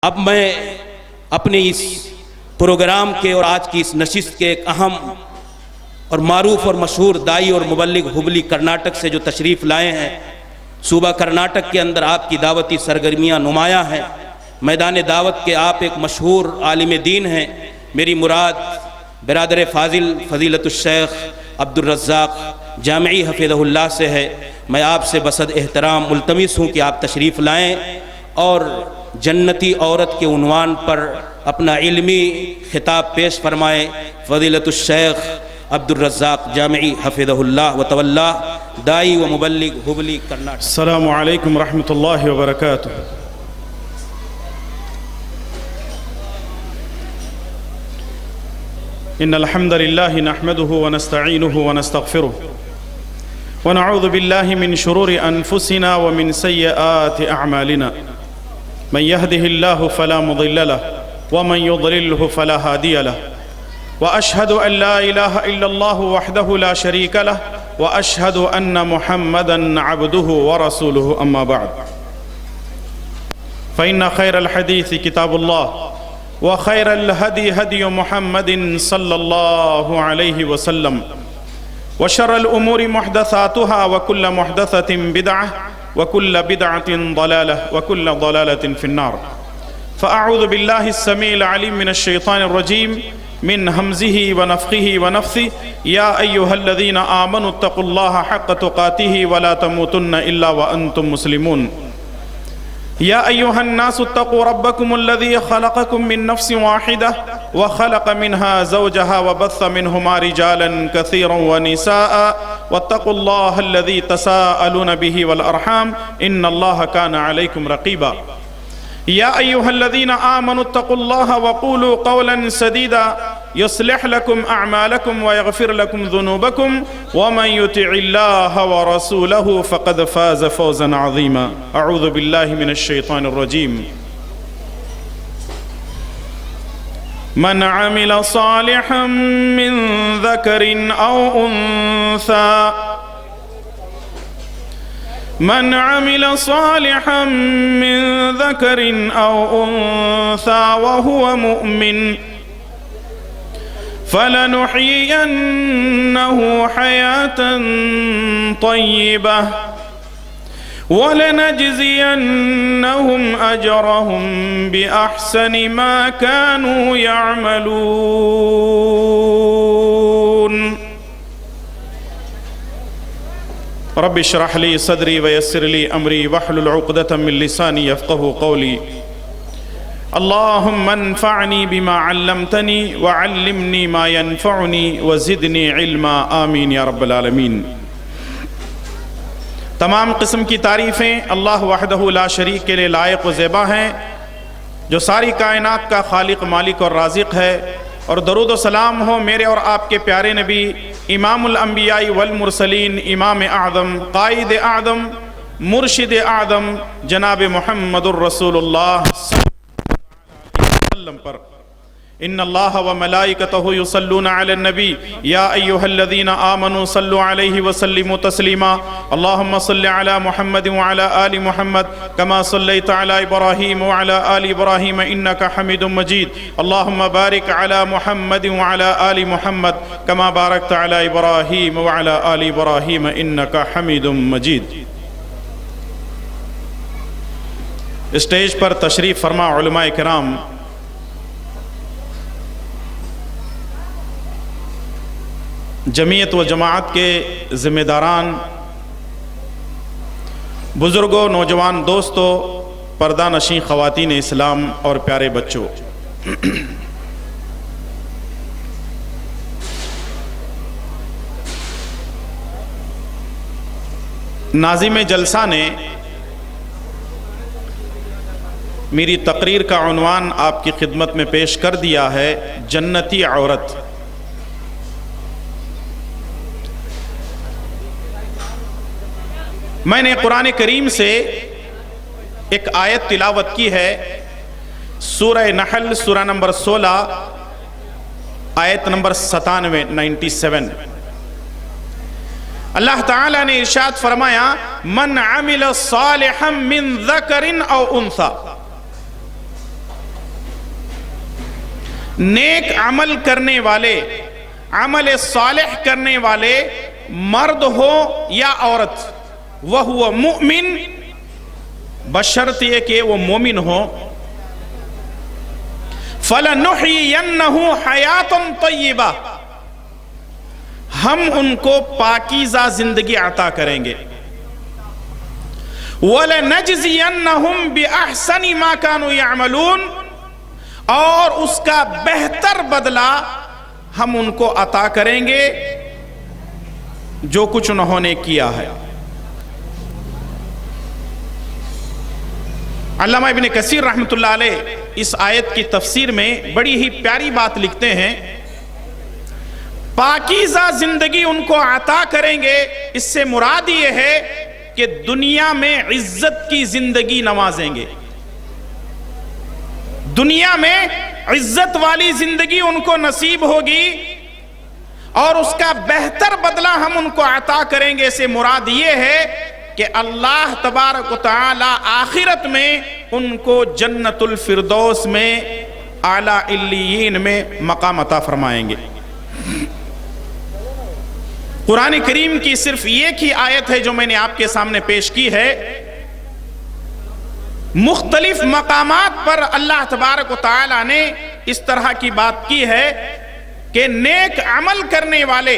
اب میں اپنے اس پروگرام کے اور آج کی اس نشست کے ایک اہم اور معروف اور مشہور دائی اور مبلغ ہبلی کرناٹک سے جو تشریف لائے ہیں، صوبہ کرناٹک کے اندر آپ کی دعوتی سرگرمیاں نمایاں ہیں، میدان دعوت کے آپ ایک مشہور عالم دین ہیں۔ میری مراد برادر فاضل فضیلت الشیخ عبدالرزاق جامعی حفظہ اللہ سے ہے۔ میں آپ سے بصد احترام ملتمس ہوں کہ آپ تشریف لائیں اور جنتی عورت کے عنوان پر اپنا علمی خطاب پیش فرمائیں۔ فضیلت الشیخ عبدالرزاق جامعی حفظہ اللہ و تولا، دائی و مبلغ ہبلی کرناٹک۔ السلام علیکم ورحمۃ اللہ وبرکاتہ۔ ان الحمد للہ نحمده ونستعینه ونستغفره ونعوذ باللہ من شرور انفسنا ومن سیئات اعمالنا، من يهده الله فلا مضل له ومن يضلله فلا هادي له، واشهد ان لا اله الا الله وحده لا شريك له، واشهد ان محمدا عبده ورسوله، اما بعد فان خير الحديث كتاب الله، وخير الهدي هدي محمد صلى الله عليه وسلم، وشر الامور محدثاتها وكل محدثة بدعة، وكل بدعة ضلالة، وكل ضلالة في النار۔ فأعوذ بالله السميع العليم من الشيطان الرجيم من همزه ونفخه ونفثه، يا أيها الذين آمنوا اتقوا الله حق تقاته ولا تموتن إلا وأنتم مسلمون، يا أيها الناس اتقوا ربكم الذي خلقكم من نفس واحدة وخلق منها زوجها وبث منهما رجالا كثيرا ونساء، واتقوا الله الذي تساءلون به والأرحام إن الله كان عليكم رقيبا، يا أيها الذين آمنوا اتقوا الله وقولوا قولا سديدا يصلح لكم أعمالكم ويغفر لكم ذنوبكم، ومن يطع الله ورسوله فقد فاز فوزا عظيما۔ أعوذ بالله من الشيطان الرجيم، من عمل صالحا من ذكر أو أنثى، من عمل صالحا من ذكر أو أنثى وهو مؤمن فلنحيينه حياة طيبة ولنجزينهم أجرهم بأحسن ما كانوا يعملون۔ رب اشرح لي صدري ويسر لي أمري واحلل عقدة من لساني يفقهوا قولي، اللهم انفعني بما علمتني وعلمني ما ينفعني وزدني علما، آمین یا رب العالمین۔ تمام قسم کی تعریفیں اللہ وحدہ لا شریک کے لیے لائق و زیبا ہیں، جو ساری کائنات کا خالق، مالک اور رازق ہے، اور درود و سلام ہو میرے اور آپ کے پیارے نبی امام الانبیاء والمرسلین، امام اعظم، قائد اعظم، مرشد اعظم جناب محمد الرسول اللہ پر۔ ان اللہ وملائکتہ یصلون علی النبی یا ایہا الذین آمنوا صلوا علیہ وسلموا تسلیما، اللہم صل علی محمد وعلی آل محمد کما صلیت علی ابراہیم وعلی آل ابراہیم انکا حمید مجید، اللہم بارک علی محمد وعلی آل محمد کما بارکت علی ابراہیم وعلی آل ابراہیم انکا حمید مجید۔ اسٹیج پر تشریف فرما علماء کرام، جمعیت و جماعت کے ذمہ داران، بزرگوں، نوجوان دوستوں، پردہ نشین خواتین اسلام اور پیارے بچوں، ناظم جلسہ نے میری تقریر کا عنوان آپ کی خدمت میں پیش کر دیا ہے، جنتی عورت۔ میں نے قرآن کریم سے ایک آیت تلاوت کی ہے، سورہ نحل، سورہ نمبر 16، آیت نمبر 97۔ اللہ تعالیٰ نے ارشاد فرمایا من عمل صالحا من ذکر او انثى، نیک عمل کرنے والے، عمل صالح کرنے والے مرد ہو یا عورت، وہو مؤمن، بشرط یہ کہ وہ مومن ہو، فَلَنُحْيِيَنَّهُ حَيَاةً طَيِّبَةً، ہم ان کو پاکیزہ زندگی عطا کریں گے، وَلَنَجْزِيَنَّهُمْ بِأَحْسَنِ مَا كَانُوا يَعْمَلُونَ، اور اس کا بہتر بدلہ ہم ان کو عطا کریں گے جو کچھ انہوں نے کیا ہے۔ علامہ ابن کثیر رحمۃ اللہ علیہ اس آیت کی تفسیر میں بڑی ہی پیاری بات لکھتے ہیں، پاکیزہ زندگی ان کو عطا کریں گے، اس سے مراد یہ ہے کہ دنیا میں عزت کی زندگی نوازیں گے، دنیا میں عزت والی زندگی ان کو نصیب ہوگی، اور اس کا بہتر بدلہ ہم ان کو عطا کریں گے سے مراد یہ ہے کہ اللہ تبارک و تعالی آخرت میں ان کو جنت الفردوس میں اعلیٰ علیین میں مقام عطا فرمائیں گے۔ قرآن کریم کی صرف ایک ہی آیت ہے جو میں نے آپ کے سامنے پیش کی ہے، مختلف مقامات پر اللہ تبارک و تعالی نے اس طرح کی بات کی ہے کہ نیک عمل کرنے والے،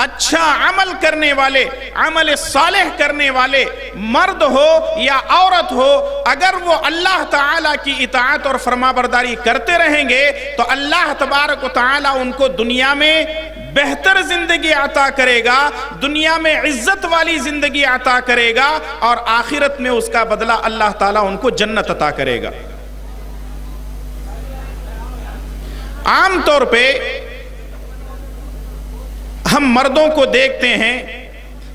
اچھا عمل کرنے والے، عمل صالح کرنے والے مرد ہو یا عورت ہو، اگر وہ اللہ تعالیٰ کی اطاعت اور فرمانبرداری کرتے رہیں گے تو اللہ تبارک و تعالیٰ ان کو دنیا میں بہتر زندگی عطا کرے گا، دنیا میں عزت والی زندگی عطا کرے گا، اور آخرت میں اس کا بدلہ اللہ تعالیٰ ان کو جنت عطا کرے گا۔ عام طور پہ ہم مردوں کو دیکھتے ہیں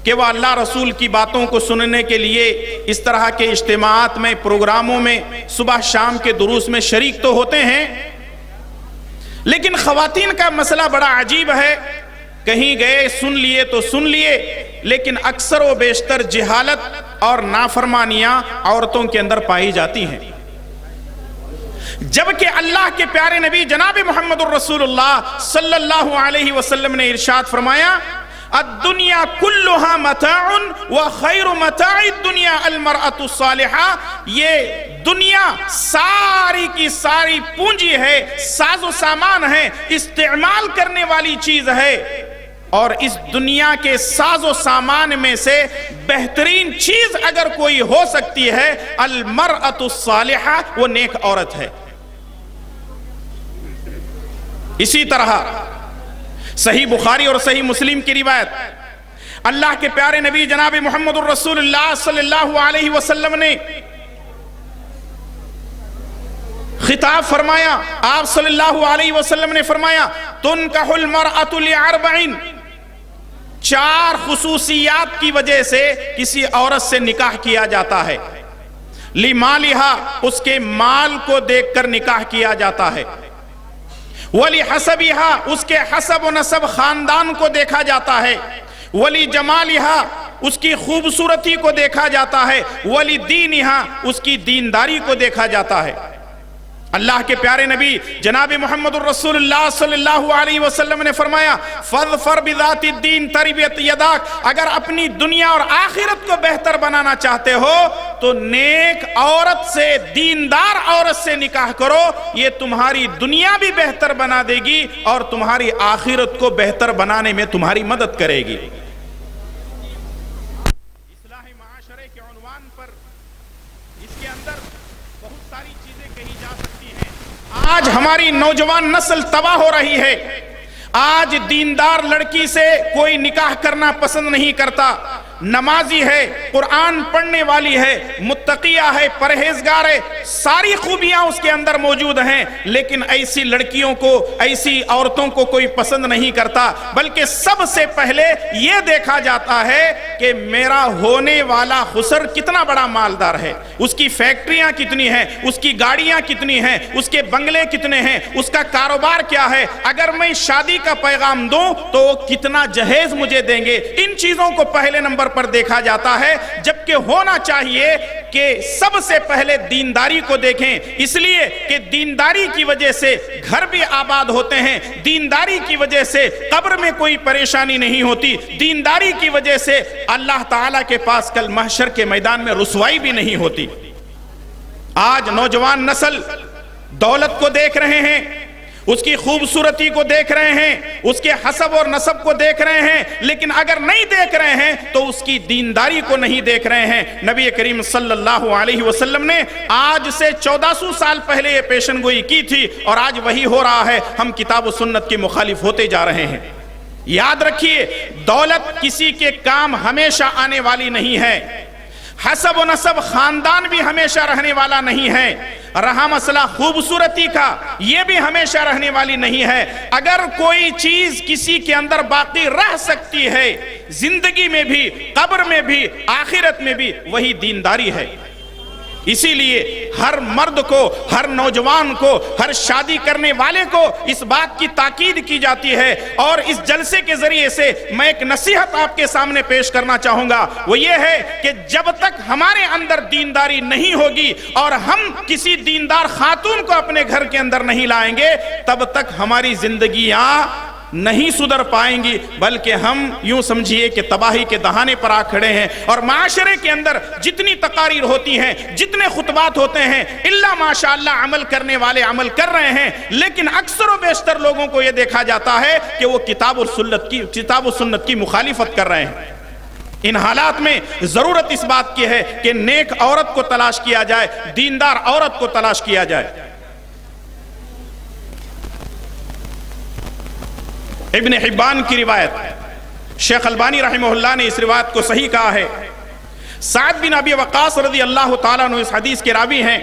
کہ وہ اللہ رسول کی باتوں کو سننے کے لیے اس طرح کے اجتماعات میں، پروگراموں میں صبح شام کے دروس میں شریک تو ہوتے ہیں، لیکن خواتین کا مسئلہ بڑا عجیب ہے، کہیں گئے سن لیے تو سن لیے، لیکن اکثر و بیشتر جہالت اور نافرمانیاں عورتوں کے اندر پائی جاتی ہیں، جبکہ اللہ کے پیارے نبی جناب محمد الرسول اللہ صلی اللہ علیہ وسلم نے ارشاد فرمایا، الدنیا کلها متاع وخیر متاع الدنیا المرأة الصالحہ، یہ دنیا ساری کی ساری پونجی ہے، ساز و سامان ہے، استعمال کرنے والی چیز ہے، اور اس دنیا کے ساز و سامان میں سے بہترین چیز اگر کوئی ہو سکتی ہے المرأة الصالحہ، وہ نیک عورت ہے۔ اسی طرح صحیح بخاری اور صحیح مسلم کی روایت، اللہ کے پیارے نبی جناب محمد الرسول اللہ صلی اللہ علیہ وسلم نے خطاب فرمایا، آپ صلی اللہ علیہ وسلم نے فرمایا، تنکح المرأة لعربعین، 4 خصوصیات کی وجہ سے کسی عورت سے نکاح کیا جاتا ہے، لمالہا، اس کے مال کو دیکھ کر نکاح کیا جاتا ہے، وَلِحَسَبِهَا، اس کے حسب و نسب خاندان کو دیکھا جاتا ہے، وَلِجَمَالِهَا، اس کی خوبصورتی کو دیکھا جاتا ہے، وَلِدِينِهَا، اس کی دینداری کو دیکھا جاتا ہے۔ اللہ کے پیارے نبی جناب محمد الرسول اللہ صلی اللہ علیہ وسلم نے فرمایا، فَاظْفَرْ بِذَاتِ الدِّينِ تَرِبْيَتْ يَدَاكَ، اگر اپنی دنیا اور آخرت کو بہتر بنانا چاہتے ہو تو نیک عورت سے، دیندار عورت سے نکاح کرو، یہ تمہاری دنیا بھی بہتر بنا دے گی اور تمہاری آخرت کو بہتر بنانے میں تمہاری مدد کرے گی۔ اصلاح معاشرے کے عنوان پر اس کے اندر بہت ساری چیزیں کہی جا سکتی ہیں۔ آج ہماری نوجوان نسل تباہ ہو رہی ہے، آج دیندار لڑکی سے کوئی نکاح کرنا پسند نہیں کرتا، نمازی ہے، قرآن پڑھنے والی ہے، متقیہ ہے، پرہیزگار ہے، ساری خوبیاں اس کے اندر موجود ہیں، لیکن ایسی لڑکیوں کو، ایسی عورتوں کو کوئی پسند نہیں کرتا، بلکہ سب سے پہلے یہ دیکھا جاتا ہے کہ میرا ہونے والا خسر کتنا بڑا مالدار ہے، اس کی فیکٹریاں کتنی ہیں، اس کی گاڑیاں کتنی ہیں، اس کے بنگلے کتنے ہیں، اس کا کاروبار کیا ہے، اگر میں شادی کا پیغام دوں تو وہ کتنا جہیز مجھے دیں گے۔ ان چیزوں کو پہلے نمبر پر دیکھا جاتا ہے، جبکہ ہونا چاہیے کہ سب سے پہلے دینداری کو دیکھیں، اس لیے کہ دینداری کی وجہ سے گھر بھی آباد ہوتے ہیں، دینداری کی وجہ سے قبر میں کوئی پریشانی نہیں ہوتی، دینداری کی وجہ سے اللہ تعالیٰ کے پاس کل محشر کے میدان میں رسوائی بھی نہیں ہوتی۔ آج نوجوان نسل دولت کو دیکھ رہے ہیں، اس کی خوبصورتی کو دیکھ رہے ہیں، اس کے حسب اور نسب کو دیکھ رہے ہیں، لیکن اگر نہیں دیکھ رہے ہیں تو اس کی دینداری کو نہیں دیکھ رہے ہیں۔ نبی کریم صلی اللہ علیہ وسلم نے آج سے 1400 سال پہلے یہ پیشن گوئی کی تھی، اور آج وہی ہو رہا ہے، ہم کتاب و سنت کے مخالف ہوتے جا رہے ہیں۔ یاد رکھیے، دولت کسی کے کام ہمیشہ آنے والی نہیں ہے، حسب و نسب خاندان بھی ہمیشہ رہنے والا نہیں ہے، رہا مسئلہ خوبصورتی کا، یہ بھی ہمیشہ رہنے والی نہیں ہے۔ اگر کوئی چیز کسی کے اندر باقی رہ سکتی ہے زندگی میں بھی، قبر میں بھی، آخرت میں بھی، وہی دینداری ہے۔ اسی لیے ہر مرد کو، ہر نوجوان کو، ہر شادی کرنے والے کو اس بات کی تاکید کی جاتی ہے، اور اس جلسے کے ذریعے سے میں ایک نصیحت آپ کے سامنے پیش کرنا چاہوں گا، وہ یہ ہے کہ جب تک ہمارے اندر دینداری نہیں ہوگی اور ہم کسی دیندار خاتون کو اپنے گھر کے اندر نہیں لائیں گے، تب تک ہماری زندگیاں نہیں سدھر پائیں گی، بلکہ ہم یوں سمجھیے کہ تباہی کے دہانے پر آ کھڑے ہیں۔ اور معاشرے کے اندر جتنی تقاریر ہوتی ہیں، جتنے خطبات ہوتے ہیں، الا ماشاءاللہ عمل کرنے والے عمل کر رہے ہیں، لیکن اکثر و بیشتر لوگوں کو یہ دیکھا جاتا ہے کہ وہ کتاب و سنت کی مخالفت کر رہے ہیں۔ ان حالات میں ضرورت اس بات کی ہے کہ نیک عورت کو تلاش کیا جائے، دیندار عورت کو تلاش کیا جائے۔ ابن حبان کی روایت، شیخ البانی رحمہ اللہ نے اس روایت کو صحیح کہا ہے۔ سعد بن ابی وقاص رضی اللہ تعالیٰ عنہ اس حدیث کے راوی ہیں۔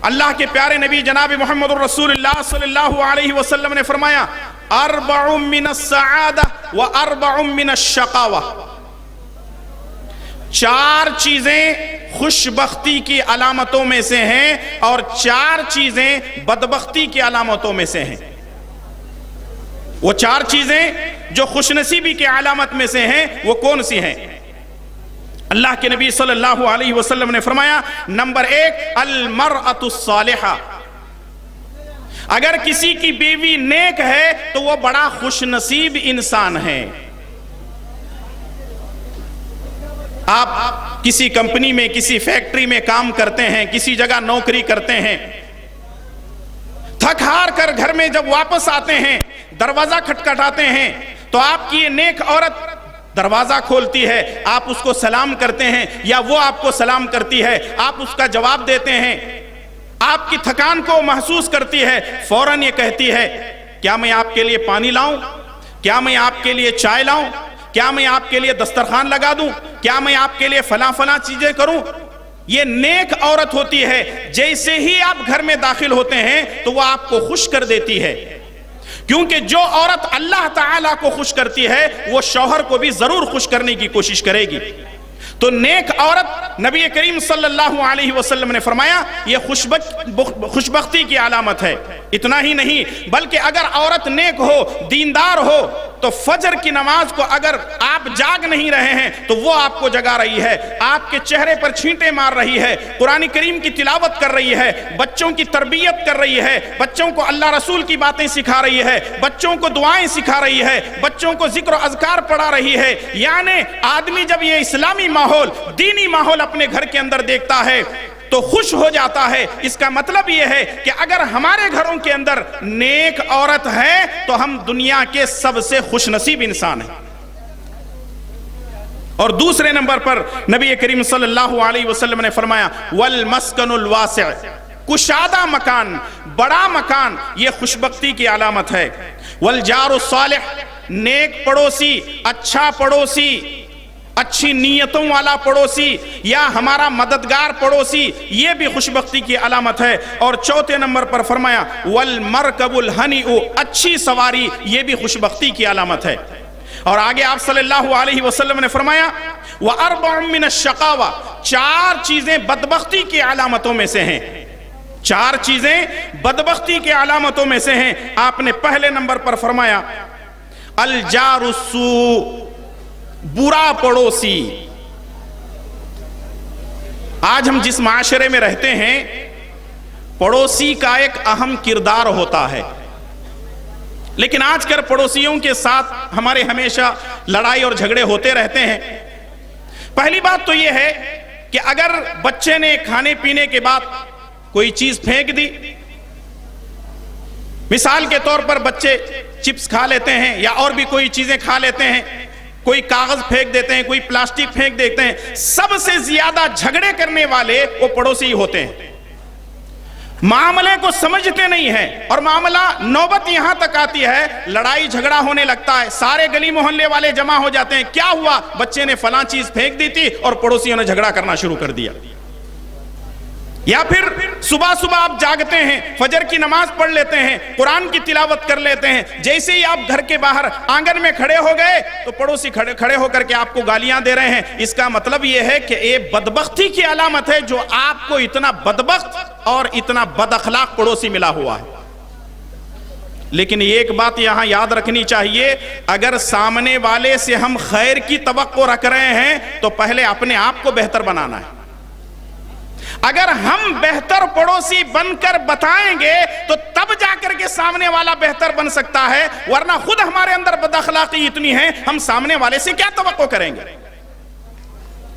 اللہ کے پیارے نبی جناب محمد الرسول اللہ صلی اللہ علیہ وسلم نے فرمایا، اربع من السعادہ و اربع من الشقاوہ، 4 چیزیں خوش بختی کی علامتوں میں سے ہیں اور 4 چیزیں بدبختی کی علامتوں میں سے ہیں۔ وہ 4 چیزیں جو خوش نصیبی کی علامت میں سے ہیں وہ کون سی ہیں؟ اللہ کے نبی صلی اللہ علیہ وسلم نے فرمایا، نمبر 1 المرأة الصالحہ، اگر کسی کی بیوی نیک ہے تو وہ بڑا خوش نصیب انسان ہے۔ آپ کسی کمپنی میں، کسی فیکٹری میں کام کرتے ہیں، کسی جگہ نوکری کرتے ہیں، تھک ہار کر گھر میں جب واپس آتے ہیں، دروازہ کھٹکھٹاتے ہیں تو آپ کی یہ نیک عورت دروازہ کھولتی ہے، آپ اس کو سلام کرتے ہیں یا وہ آپ کو سلام کرتی ہے، آپ اس کا جواب دیتے ہیں، آپ کی تھکان کو محسوس کرتی ہے، فوراً یہ کہتی ہے، کیا میں آپ کے لیے پانی لاؤں؟ کیا میں آپ کے لیے چائے لاؤں؟ کیا میں آپ کے لیے دسترخوان لگا دوں؟ کیا میں آپ کے لیے فلاں چیزیں کروں؟ یہ نیک عورت ہوتی ہے، جیسے ہی آپ گھر میں داخل ہوتے ہیں تو وہ آپ کو خوش کر دیتی ہے، کیونکہ جو عورت اللہ تعالیٰ کو خوش کرتی ہے وہ شوہر کو بھی ضرور خوش کرنے کی کوشش کرے گی۔ تو نیک عورت، نبی کریم صلی اللہ علیہ وسلم نے فرمایا، یہ خوشبختی کی علامت ہے۔ اتنا ہی نہیں بلکہ اگر عورت نیک ہو، دیندار ہو، تو فجر کی نماز کو اگر آپ جاگ نہیں رہے ہیں تو وہ آپ کو جگا رہی ہے، آپ کے چہرے پر چھینٹے مار رہی ہے، قرآن کریم کی تلاوت کر رہی ہے، بچوں کی تربیت کر رہی ہے، بچوں کو اللہ رسول کی باتیں سکھا رہی ہے، بچوں کو دعائیں سکھا رہی ہے، بچوں کو ذکر و اذکار پڑھا رہی ہے۔ یعنی آدمی جب یہ اسلامی ماحول، دینی ماحول اپنے گھر کے اندر دیکھتا ہے تو خوش ہو جاتا ہے۔ اس کا مطلب یہ ہے کہ اگر ہمارے گھروں کے اندر نیک عورت ہے تو ہم دنیا کے سب سے خوش نصیب انسان ہیں۔ اور دوسرے نمبر پر نبی کریم صلی اللہ علیہ وسلم نے فرمایا، والمسکن الواسع، کشادہ مکان، بڑا مکان، یہ خوشبختی کی علامت ہے۔ والجار الصالح، نیک پڑوسی، اچھا پڑوسی، اچھی نیتوں والا پڑوسی یا ہمارا مددگار پڑوسی، یہ بھی خوشبختی کی علامت ہے۔ اور چوتھے نمبر پر فرمایا، والمرکب الہنیء، اچھی سواری، یہ بھی خوشبختی کی علامت ہے۔ اور آگے آپ صلی اللہ علیہ وسلم نے فرمایا، وَأَرْبَعٌ مِّنَ الشَّقَاوَةِ، 4 چیزیں بدبختی کی علامتوں میں سے ہیں۔ 4 چیزیں بدبختی کی علامتوں میں سے ہیں۔ آپ نے پہلے نمبر پر فرمایا، الجار السوء، برا پڑوسی. آج ہم جس معاشرے میں رہتے ہیں پڑوسی کا ایک اہم کردار ہوتا ہے، لیکن آج کل پڑوسیوں کے ساتھ ہمارے ہمیشہ لڑائی اور جھگڑے ہوتے رہتے ہیں. پہلی بات تو یہ ہے کہ اگر بچے نے کھانے پینے کے بعد کوئی چیز پھینک دی، مثال کے طور پر بچے چپس کھا لیتے ہیں یا اور بھی کوئی چیزیں کھا لیتے ہیں، کوئی کاغذ پھینک دیتے ہیں، کوئی پلاسٹک پھینک دیتے ہیں، سب سے زیادہ جھگڑے کرنے والے وہ پڑوسی ہوتے ہیں. معاملے کو سمجھتے نہیں ہیں اور معاملہ نوبت یہاں تک آتی ہے لڑائی جھگڑا ہونے لگتا ہے، سارے گلی محلے والے جمع ہو جاتے ہیں. کیا ہوا؟ بچے نے فلاں چیز پھینک دی تھی اور پڑوسیوں نے جھگڑا کرنا شروع کر دیا. یا پھر صبح صبح آپ جاگتے ہیں، فجر کی نماز پڑھ لیتے ہیں، قرآن کی تلاوت کر لیتے ہیں، جیسے ہی آپ گھر کے باہر آنگن میں کھڑے ہو گئے تو پڑوسی کھڑے ہو کر کے آپ کو گالیاں دے رہے ہیں. اس کا مطلب یہ ہے کہ یہ بدبختی کی علامت ہے جو آپ کو اتنا بدبخت اور اتنا بد اخلاق پڑوسی ملا ہوا ہے. لیکن ایک بات یہاں یاد رکھنی چاہیے، اگر سامنے والے سے ہم خیر کی توقع رکھ رہے ہیں تو پہلے اپنے آپ کو بہتر بنانا ہے. اگر ہم بہتر پڑوسی بن کر بتائیں گے تو تب جا کر کے سامنے والا بہتر بن سکتا ہے، ورنہ خود ہمارے اندر بد اخلاقی اتنی ہے ہم سامنے والے سے کیا توقع کریں گے.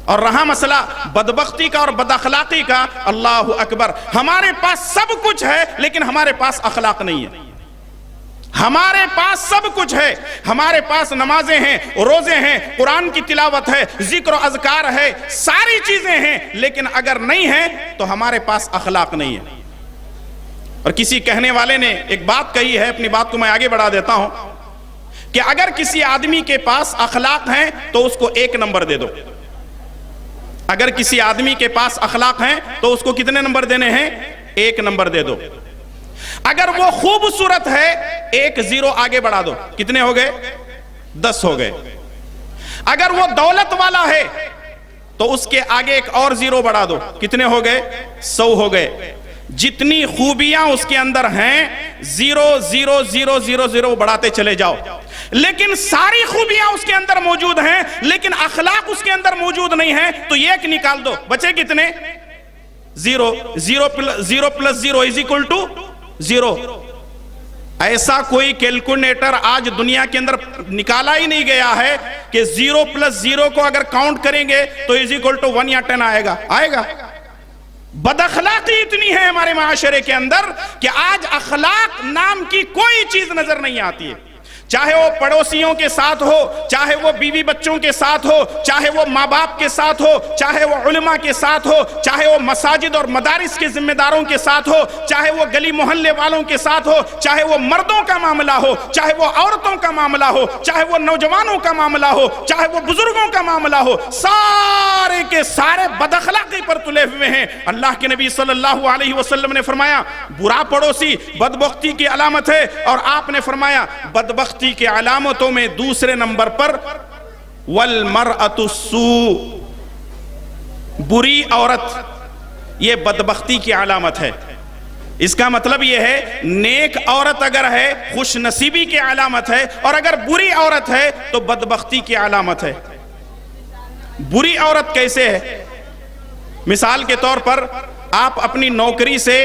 اور رہا مسئلہ بدبختی کا اور بد اخلاقی کا، اللہ اکبر، ہمارے پاس سب کچھ ہے لیکن ہمارے پاس اخلاق نہیں ہے. ہمارے پاس سب کچھ ہے، ہمارے پاس نمازیں ہیں، روزے ہیں، قرآن کی تلاوت ہے، ذکر و اذکار ہے، ساری چیزیں ہیں، لیکن اگر نہیں ہیں تو ہمارے پاس اخلاق نہیں ہے. اور کسی کہنے والے نے ایک بات کہی ہے، اپنی بات کو میں آگے بڑھا دیتا ہوں، کہ اگر کسی آدمی کے پاس اخلاق ہیں تو اس کو 1 نمبر دے دو. اگر کسی آدمی کے پاس اخلاق ہیں تو اس کو کتنے نمبر دینے ہیں؟ 1 نمبر دے دو. اگر وہ خوبصورت ہے 1 0 آگے بڑھا دو. کتنے ہو گئے؟ 10 ہو گئے. اگر وہ دولت والا ہے تو اس کے آگے ایک اور 0 بڑھا دو. کتنے ہو گئے؟ 100 ہو گئے. جتنی خوبیاں اس کے اندر ہیں 0 0 0 0 0 بڑھاتے چلے جاؤ. لیکن ساری خوبیاں اس کے اندر موجود ہیں لیکن اخلاق اس کے اندر موجود نہیں ہیں تو 1 نکال دو. بچے کتنے؟ 0 0 + 0 = 0. ایسا کوئی کیلکولیٹر آج دنیا کے اندر نکالا ہی نہیں گیا ہے کہ 0 + 0 کو اگر کاؤنٹ کریں گے تو = 1 یا 10 آئے گا. بد اخلاقی اتنی ہے ہمارے معاشرے کے اندر کہ آج اخلاق نام کی کوئی چیز نظر نہیں آتی ہے. چاہے وہ پڑوسیوں کے ساتھ ہو، چاہے وہ بیوی بچوں کے ساتھ ہو، چاہے وہ ماں باپ کے ساتھ ہو، چاہے وہ علماء کے ساتھ ہو، چاہے وہ مساجد اور مدارس کے ذمہ داروں کے ساتھ ہو، چاہے وہ گلی محلے والوں کے ساتھ ہو، چاہے وہ مردوں کا معاملہ ہو، چاہے وہ عورتوں کا معاملہ ہو، چاہے وہ نوجوانوں کا معاملہ ہو، چاہے وہ بزرگوں کا معاملہ ہو، سارے کے سارے بد اخلاقی پر تلے ہوئے ہیں. اللہ کے نبی صلی اللہ علیہ وسلم نے فرمایا برا پڑوسی بدبختی کی علامت ہے، اور آپ نے فرمایا بدبختی کی علامتوں میں دوسرے نمبر پر والمرأۃ السوء، بری عورت، یہ بدبختی کی علامت ہے. اس کا مطلب یہ ہے نیک عورت اگر ہے خوش نصیبی کی علامت ہے، اور اگر بری عورت ہے تو بدبختی کی علامت ہے. بری عورت کیسے ہے؟ مثال کے طور پر آپ اپنی نوکری سے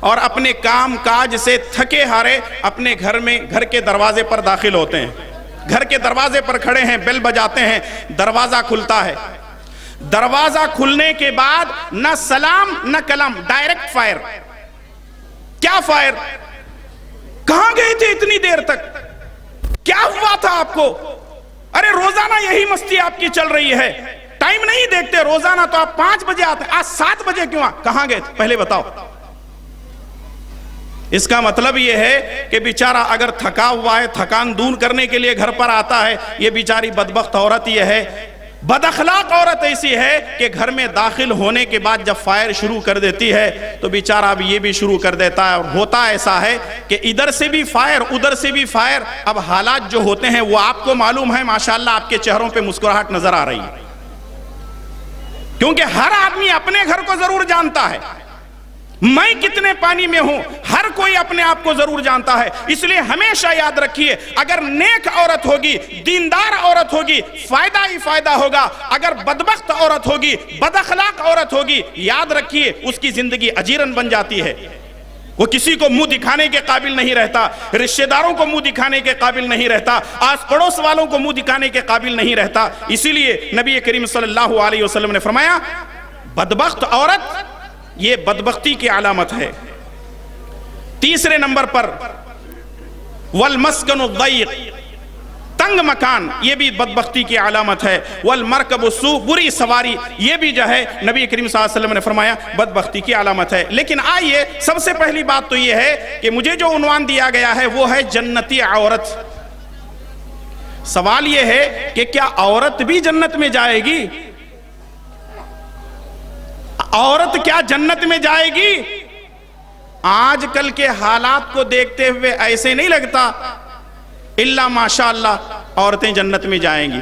اور اپنے کام کاج سے تھکے ہارے اپنے گھر کے دروازے پر داخل ہوتے ہیں. گھر کے دروازے پر کھڑے ہیں، بیل بجاتے ہیں، دروازہ کھلتا ہے. دروازہ کھلنے کے بعد نہ سلام نہ کلام، ڈائریکٹ فائر. کیا فائر؟ کہاں گئے تھے اتنی دیر تک؟ کیا ہوا تھا آپ کو؟ ارے روزانہ یہی مستی آپ کی چل رہی ہے، ٹائم نہیں دیکھتے. روزانہ تو آپ 5 بجے آتے، آج 7 بجے کیوں؟ کہاں گئے تھے پہلے بتاؤ. اس کا مطلب یہ ہے کہ بیچارہ اگر تھکا ہوا ہے، تھکان دور کرنے کے لیے گھر پر آتا ہے. یہ بیچاری بدبخت عورت یہ ہے، بد اخلاق عورت ایسی ہے کہ گھر میں داخل ہونے کے بعد جب فائر شروع کر دیتی ہے تو بیچارہ اب یہ بھی شروع کر دیتا ہے. اور ہوتا ایسا ہے کہ ادھر سے بھی فائر ادھر سے بھی فائر. اب حالات جو ہوتے ہیں وہ آپ کو معلوم ہے، ماشاءاللہ آپ کے چہروں پہ مسکراہٹ نظر آ رہی ہے، کیونکہ ہر آدمی اپنے گھر کو ضرور جانتا ہے. میں کتنے پانی میں ہوں، ہر کوئی اپنے آپ کو ضرور جانتا ہے۔ اس لیے ہمیشہ یاد رکھیے، اگر نیک عورت ہوگی، دیندار عورت ہوگی، فائدہ ہی فائدہ ہوگا۔ اگر بدبخت عورت ہوگی، بد اخلاق عورت ہوگی، یاد رکھیے اس کی زندگی اجیرن بن جاتی ہے۔ وہ کسی کو منہ دکھانے کے قابل نہیں رہتا، رشتہ داروں کو منہ دکھانے کے قابل نہیں رہتا، آس پڑوس والوں کو منہ دکھانے کے قابل نہیں رہتا۔ اسی لیے نبی کریم صلی اللہ علیہ وسلم نے فرمایا، بدبخت عورت یہ بدبختی کی علامت ہے۔ تیسرے نمبر پر والمسکن الضیق، تنگ مکان، یہ بھی بدبختی کی علامت ہے۔ والمرکب السوء، بری سواری، یہ بھی جو ہے نبی کریم صلی اللہ علیہ وسلم نے فرمایا بدبختی کی علامت ہے۔ لیکن آئیے، سب سے پہلی بات تو یہ ہے کہ مجھے جو عنوان دیا گیا ہے وہ ہے جنتی عورت۔ سوال یہ ہے کہ کیا عورت بھی جنت میں جائے گی؟ عورت کیا جنت میں جائے گی؟ آج کل کے حالات کو دیکھتے ہوئے ایسے نہیں لگتا الا ماشاءاللہ عورتیں جنت میں جائیں گی۔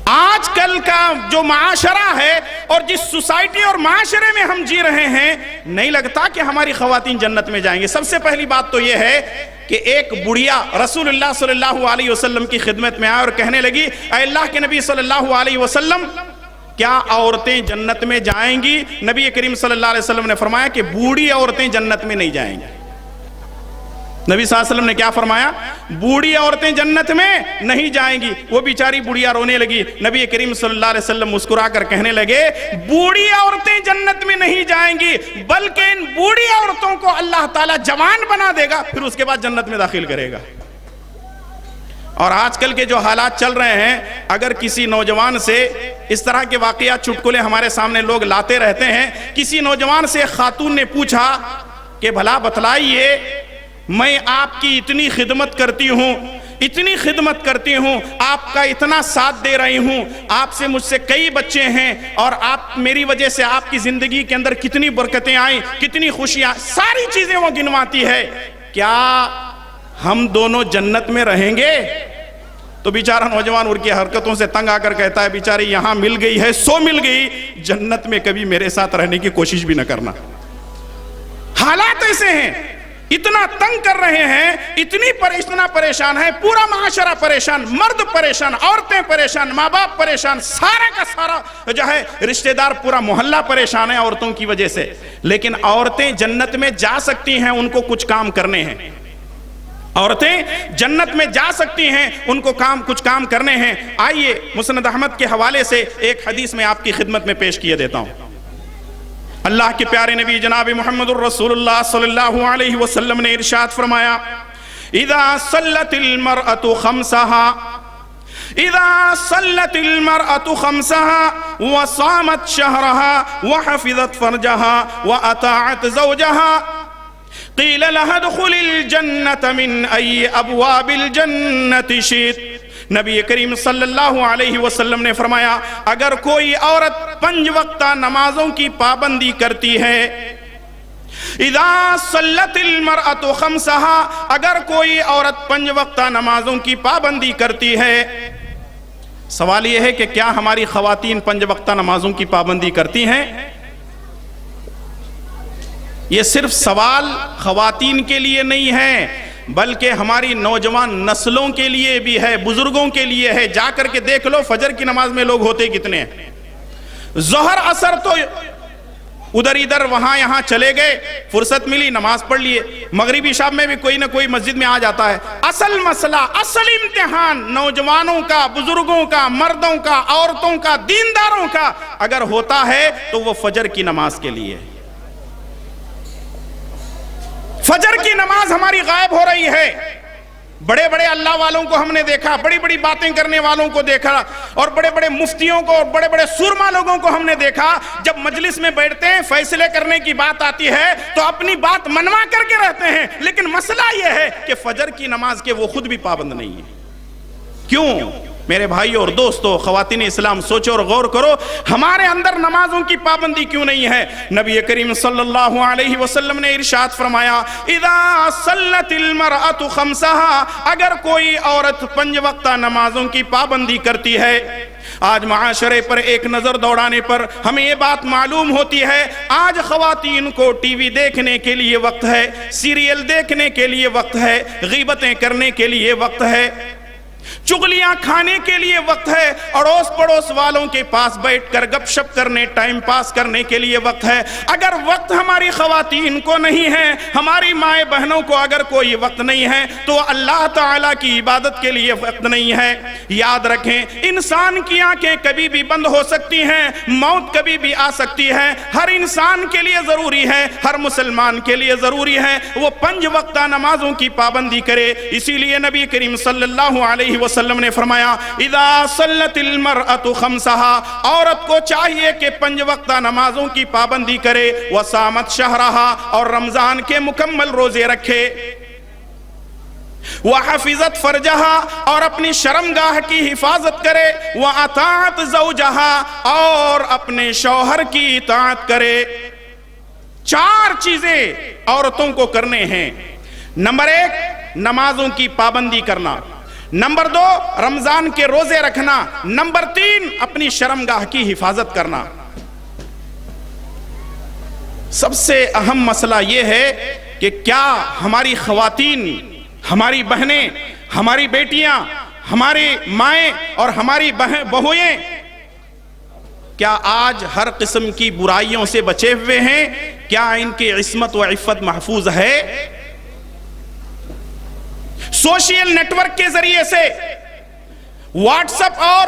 آج کل کا جو معاشرہ ہے اور جس سوسائٹی اور معاشرے میں ہم جی رہے ہیں، نہیں لگتا کہ ہماری خواتین جنت میں جائیں گے۔ سب سے پہلی بات تو یہ ہے کہ ایک بڑھیا رسول اللہ صلی اللہ علیہ وسلم کی خدمت میں آئے اور کہنے لگی، اے اللہ کے نبی صلی اللہ علیہ وسلم، کیا عورتیں جنت میں جائیں گی؟ نبی کریم صلی اللہ علیہ وسلم نے فرمایا کہ بوڑھی عورتیں جنت میں نہیں جائیں گی۔ نبی صلی اللہ علیہ وسلم نے کیا فرمایا؟ بوڑھی عورتیں جنت میں نہیں جائیں گی۔ وہ بیچاری بوڑھیا رونے لگی، نبی کریم صلی اللہ علیہ وسلم مسکرا کر کہنے لگے، بوڑھی عورتیں جنت میں نہیں جائیں گی، بلکہ ان بوڑھی عورتوں کو اللہ تعالیٰ جوان بنا دے گا، پھر اس کے بعد جنت میں داخل کرے گا۔ اور آج کل کے جو حالات چل رہے ہیں، اگر کسی نوجوان سے اس طرح کے واقعات چٹکلے ہمارے سامنے لوگ لاتے رہتے ہیں، کسی نوجوان سے خاتون نے پوچھا کہ بھلا بتلائیے، میں آپ کی اتنی خدمت کرتی ہوں، اتنی خدمت کرتی ہوں، آپ کا اتنا ساتھ دے رہی ہوں، آپ سے مجھ سے کئی بچے ہیں، اور آپ میری وجہ سے آپ کی زندگی کے اندر کتنی برکتیں آئیں، کتنی خوشیاں، ساری چیزیں وہ گنواتی ہے، کیا ہم دونوں جنت میں رہیں گے؟ تو بیچارہ نوجوان ان کی حرکتوں سے تنگ آ کر کہتا ہے، بیچاری یہاں مل گئی ہے سو مل گئی، جنت میں کبھی میرے ساتھ رہنے کی کوشش بھی نہ کرنا۔ حالات ایسے ہیں، اتنا تنگ کر رہے ہیں، اتنا پریشان ہے، پورا معاشرہ پریشان، مرد پریشان، عورتیں پریشان، ماں باپ پریشان، سارا کا سارا جو ہے رشتہ دار، پورا محلہ پریشان ہے عورتوں کی وجہ سے۔ لیکن عورتیں جنت میں جا سکتی ہیں، ان کو کچھ کام کرنے ہیں۔ عورتیں جنت میں جا سکتی ہیں، ان کو کچھ کام کرنے ہیں۔ آئیے مسند احمد کے حوالے سے ایک حدیث میں آپ کی خدمت میں پیش کیے دیتا ہوں۔ اللہ کے پیارے نبی جناب محمد الرسول اللہ صلی اللہ علیہ وسلم نے ارشاد فرمایا، اذا صلت المرأة خمسها وصامت شهرها وحفظت فرجها وأطاعت زوجها قیل لها ادخل الجنة من ای ابواب الجنة شئت۔ نبی کریم صلی اللہ علیہ وسلم نے فرمایا، اگر کوئی عورت 5 وقتہ نمازوں کی پابندی کرتی ہے، اذا صلت المرأة خمسها، اگر کوئی عورت 5 وقتہ نمازوں کی پابندی کرتی ہے۔ سوال یہ ہے کہ کیا ہماری خواتین 5 وقتہ نمازوں کی پابندی کرتی ہیں؟ یہ صرف سوال خواتین کے لیے نہیں ہے، بلکہ ہماری نوجوان نسلوں کے لیے بھی ہے، بزرگوں کے لیے ہے۔ جا کر کے دیکھ لو فجر کی نماز میں لوگ ہوتے کتنے ہیں، ظہر عصر تو ادھر ادھر وہاں یہاں چلے گئے، فرصت ملی نماز پڑھ لیے، مغربی شام میں بھی کوئی نہ کوئی مسجد میں آ جاتا ہے۔ اصل مسئلہ، اصل امتحان نوجوانوں کا، بزرگوں کا، مردوں کا، عورتوں کا، دینداروں کا اگر ہوتا ہے تو وہ فجر کی نماز کے لیے۔ فجر کی نماز ہماری غائب ہو رہی ہے۔ بڑے بڑے اللہ والوں کو ہم نے دیکھا، بڑی بڑی باتیں کرنے والوں کو دیکھا، اور بڑے بڑے مفتیوں کو اور بڑے بڑے سورما لوگوں کو ہم نے دیکھا، جب مجلس میں بیٹھتے ہیں فیصلے کرنے کی بات آتی ہے تو اپنی بات منوا کر کے رہتے ہیں، لیکن مسئلہ یہ ہے کہ فجر کی نماز کے وہ خود بھی پابند نہیں ہے۔ کیوں؟ میرے بھائیو اور دوستو، خواتین اسلام سوچو اور غور کرو، ہمارے اندر نمازوں کی پابندی کیوں نہیں ہے؟ نبی کریم صلی اللہ علیہ وسلم نے ارشاد فرمایا، اذا صلت المرأة خمسها، اگر کوئی عورت 5 وقتہ نمازوں کی پابندی کرتی ہے، آج معاشرے پر ایک نظر دوڑانے پر ہمیں یہ بات معلوم ہوتی ہے، آج خواتین کو ٹی وی دیکھنے کے لیے وقت ہے، سیریل دیکھنے کے لیے وقت ہے، غیبتیں کرنے کے لیے وقت ہے، چغلیاں کھانے کے لیے وقت ہے، اڑوس پڑوس والوں کے پاس بیٹھ کر گپ شپ کرنے، ٹائم پاس کرنے کے لیے وقت ہے۔ اگر وقت ہماری خواتین کو نہیں ہے، ہماری مائیں بہنوں کو اگر کوئی وقت نہیں ہے، تو اللہ تعالیٰ کی عبادت کے لیے وقت نہیں ہے۔ یاد رکھیں، انسان کی آنکھیں کبھی بھی بند ہو سکتی ہیں، موت کبھی بھی آ سکتی ہے۔ ہر انسان کے لیے ضروری ہے، ہر مسلمان کے لیے ضروری ہے وہ 5 وقتہ نمازوں کی پابندی کرے۔ اسی لیے نبی کریم صلی اللہ علیہ وسلم نے فرمایا، اذا صلت المرأة خمسها، عورت کو چاہیے کہ 5 وقتہ نمازوں کی پابندی کرے، وصامت شہرها، اور رمضان کے مکمل روزے رکھے، وحفظت فرجها، اور اپنی شرمگاہ کی حفاظت کرے، واطاعت زوجها، اور اپنے شوہر کی اطاعت کرے۔ 4 چیزیں عورتوں کو کرنے ہیں۔ نمبر 1 نمازوں کی پابندی کرنا، نمبر 2 رمضان کے روزے رکھنا، نمبر 3 اپنی شرمگاہ کی حفاظت کرنا۔ سب سے اہم مسئلہ یہ ہے کہ کیا ہماری خواتین، ہماری بہنیں، ہماری بیٹیاں، ہماری مائیں اور ہماری بہویں کیا آج ہر قسم کی برائیوں سے بچے ہوئے ہیں؟ کیا ان کی عصمت و عفت محفوظ ہے؟ سوشل نیٹ ورک کے ذریعے سے، واٹس ایپ اور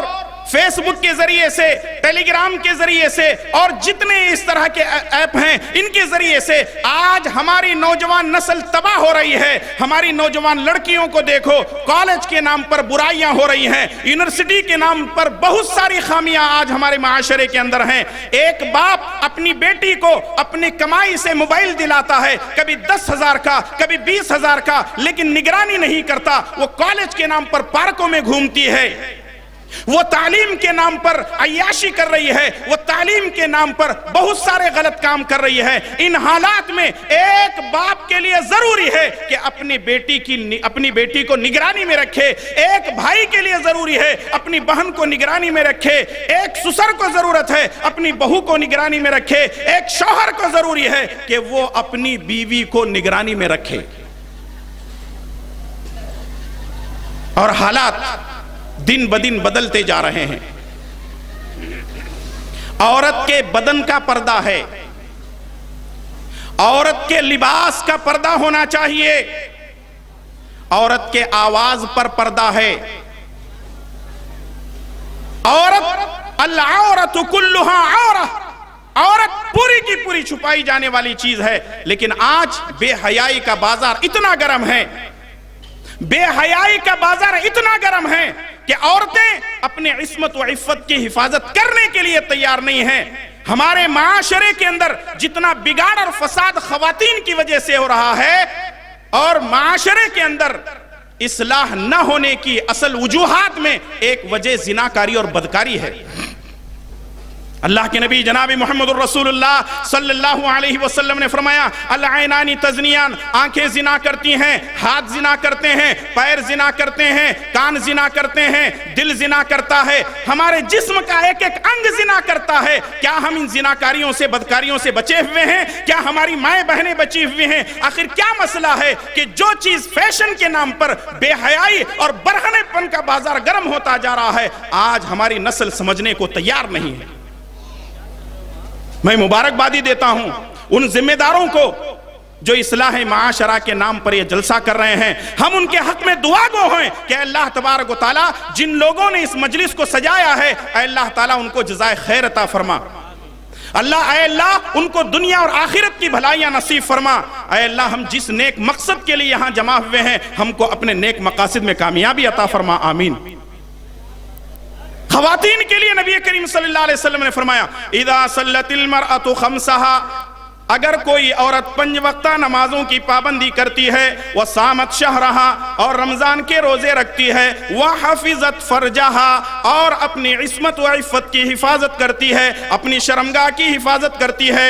فیس بک کے ذریعے سے، ٹیلی گرام کے ذریعے سے، اور جتنے اس طرح کے ایپ ہیں ان کے ذریعے سے آج ہماری نوجوان نسل تباہ ہو رہی ہے۔ ہماری نوجوان لڑکیوں کو دیکھو، کالج کے نام پر برائیاں ہو رہی ہیں، یونیورسٹی کے نام پر بہت ساری خامیاں آج ہمارے معاشرے کے اندر ہیں۔ ایک باپ اپنی بیٹی کو اپنی کمائی سے موبائل دلاتا ہے، کبھی 10,000 کا، کبھی 20,000 کا، لیکن نگرانی نہیں کرتا۔ وہ کالج کے نام پر پارکوں میں گھومتی ہے، وہ تعلیم کے نام پر عیاشی کر رہی ہے، وہ تعلیم کے نام پر بہت سارے غلط کام کر رہی ہے۔ ان حالات میں ایک باپ کے لیے ضروری ہے کہ اپنی بیٹی کو نگرانی میں رکھے، ایک بھائی کے لیے ضروری ہے اپنی بہن کو نگرانی میں رکھے، ایک سسر کو ضرورت ہے اپنی بہو کو نگرانی میں رکھے، ایک شوہر کو ضروری ہے کہ وہ اپنی بیوی کو نگرانی میں رکھے۔ اور حالات دن بدن بدلتے جا رہے ہیں۔ عورت کے بدن کا پردہ ہے، عورت کے لباس کا پردہ ہونا چاہیے، عورت کے آواز پر پردہ ہے۔ عورت العورت کلھا عورہ، عورت پوری کی پوری چھپائی جانے والی چیز ہے، لیکن آج بے حیائی کا بازار اتنا گرم ہے، بے حیائی کا بازار اتنا گرم ہے کہ عورتیں اپنے عصمت و عفت کی حفاظت کرنے کے لیے تیار نہیں ہیں۔ ہمارے معاشرے کے اندر جتنا بگاڑ اور فساد خواتین کی وجہ سے ہو رہا ہے، اور معاشرے کے اندر اصلاح نہ ہونے کی اصل وجوہات میں ایک وجہ زناکاری اور بدکاری ہے۔ اللہ کے نبی جناب محمد الرسول اللہ صلی اللہ علیہ وسلم نے فرمایا، العینانی تزنیان، آنکھیں زنا کرتی ہیں، ہاتھ زنا کرتے ہیں، پیر زنا کرتے ہیں، کان زنا کرتے ہیں، دل زنا کرتا ہے، ہمارے جسم کا ایک ایک انگ زنا کرتا ہے۔ کیا ہم ان زناکاریوں سے، بدکاریوں سے بچے ہوئے ہیں؟ کیا ہماری مائیں بہنیں بچی ہوئی ہیں؟ آخر کیا مسئلہ ہے کہ جو چیز فیشن کے نام پر بے حیائی اور برہنے پن کا بازار گرم ہوتا جا رہا ہے، آج ہماری نسل سمجھنے کو تیار نہیں ہے۔ میں مبارکبادی دیتا ہوں ان ذمہ داروں کو جو اصلاح معاشرہ کے نام پر یہ جلسہ کر رہے ہیں۔ ہم ان کے حق میں دعا گو ہیں کہ اللہ تبارک و تعالیٰ جن لوگوں نے اس مجلس کو سجایا ہے، اے اللہ تعالیٰ ان کو جزائے خیر عطا فرما۔ اے اللہ ان کو دنیا اور آخرت کی بھلائیاں نصیب فرما۔ اے اللہ ہم جس نیک مقصد کے لیے یہاں جمع ہوئے ہیں، ہم کو اپنے نیک مقاصد میں کامیابی عطا فرما، آمین۔ خواتین کے لیے نبی کریم صلی اللہ علیہ وسلم نے فرمایا، اذا صلت المرأة خمسها، اگر کوئی عورت 5 وقتہ نمازوں کی پابندی کرتی ہے، وصامت شہرها، اور رمضان کے روزے رکھتی ہے، وحفظت فرجها، اور اپنی عصمت و عفت کی حفاظت کرتی ہے، اپنی شرمگاہ کی حفاظت کرتی ہے۔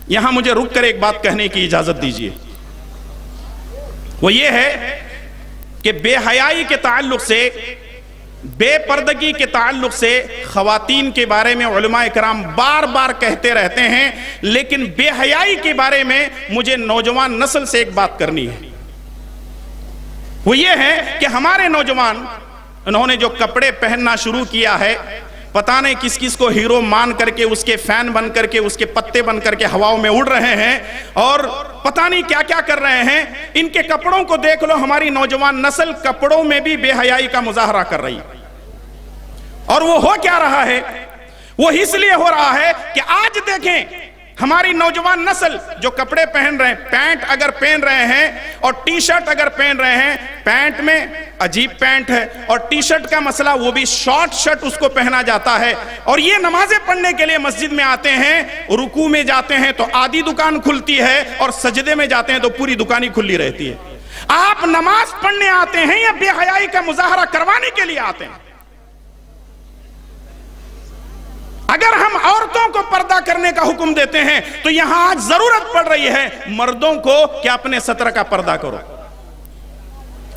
یہاں مجھے رک کر ایک بات کہنے کی اجازت دیجیے، وہ یہ ہے کہ بے حیائی کے تعلق سے بے پردگی کے تعلق سے خواتین کے بارے میں علماء کرام بار بار کہتے رہتے ہیں، لیکن بے حیائی کے بارے میں مجھے نوجوان نسل سے ایک بات کرنی ہے۔ وہ یہ ہے کہ ہمارے نوجوان انہوں نے جو کپڑے پہننا شروع کیا ہے، پتہ نہیں کس کس کو ہیرو مان کر کے، اس کے فین بن کر کے، اس کے پتے بن کر کے ہواؤں میں اڑ رہے ہیں اور پتہ نہیں کیا کیا کر رہے ہیں۔ ان کے کپڑوں کو دیکھ لو، ہماری نوجوان نسل کپڑوں میں بھی بے حیائی کا مظاہرہ کر رہی ہے۔ اور وہ ہو کیا رہا ہے؟ وہ اس لیے ہو رہا ہے کہ آج دیکھیں ہماری نوجوان نسل جو کپڑے پہن رہے ہیں، پینٹ اگر پہن رہے ہیں اور ٹی شرٹ اگر پہن رہے ہیں، پینٹ میں عجیب پینٹ ہے اور ٹی شرٹ کا مسئلہ وہ بھی شارٹ شرٹ اس کو پہنا جاتا ہے، اور یہ نمازیں پڑھنے کے لیے مسجد میں آتے ہیں، رکوع میں جاتے ہیں تو آدھی دکان کھلتی ہے اور سجدے میں جاتے ہیں تو پوری دکان ہی کھلی رہتی ہے۔ آپ نماز پڑھنے آتے ہیں یا بے حیائی کا مظاہرہ کروانے کے لیے آتے ہیں؟ اگر ہم عورتوں کو پردہ کرنے کا حکم دیتے ہیں تو یہاں آج ضرورت پڑ رہی ہے مردوں کو کہ اپنے ستر کا پردہ کرو۔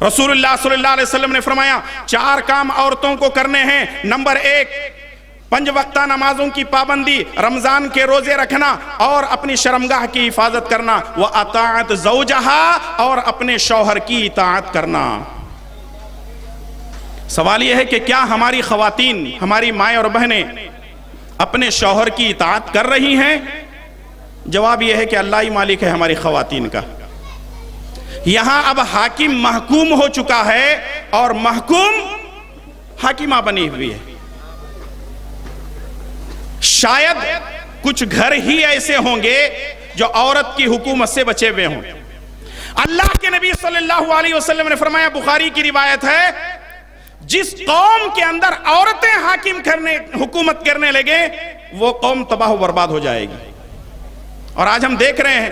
رسول اللہ صلی اللہ علیہ وسلم نے فرمایا 4 کام عورتوں کو کرنے ہیں۔ نمبر 1، 5 وقتہ نمازوں کی پابندی، رمضان کے روزے رکھنا اور اپنی شرمگاہ کی حفاظت کرنا، وَأَطَاعَتْ زَوْجَهَا، اور اپنے شوہر کی اطاعت کرنا۔ سوال یہ ہے کہ کیا ہماری خواتین، ہماری مائیں اور بہنیں اپنے شوہر کی اطاعت کر رہی ہیں؟ جواب یہ ہے کہ اللہ ہی مالک ہے ہماری خواتین کا۔ یہاں اب حاکم محکوم ہو چکا ہے اور محکوم حاکمہ بنی ہوئی ہے۔ شاید کچھ گھر ہی ایسے ہوں گے جو عورت کی حکومت سے بچے ہوئے ہوں۔ اللہ کے نبی صلی اللہ علیہ وسلم نے فرمایا، بخاری کی روایت ہے، جس قوم کے اندر عورتیں حکومت کرنے لگے وہ قوم تباہ و برباد ہو جائے گی۔ اور آج ہم دیکھ رہے ہیں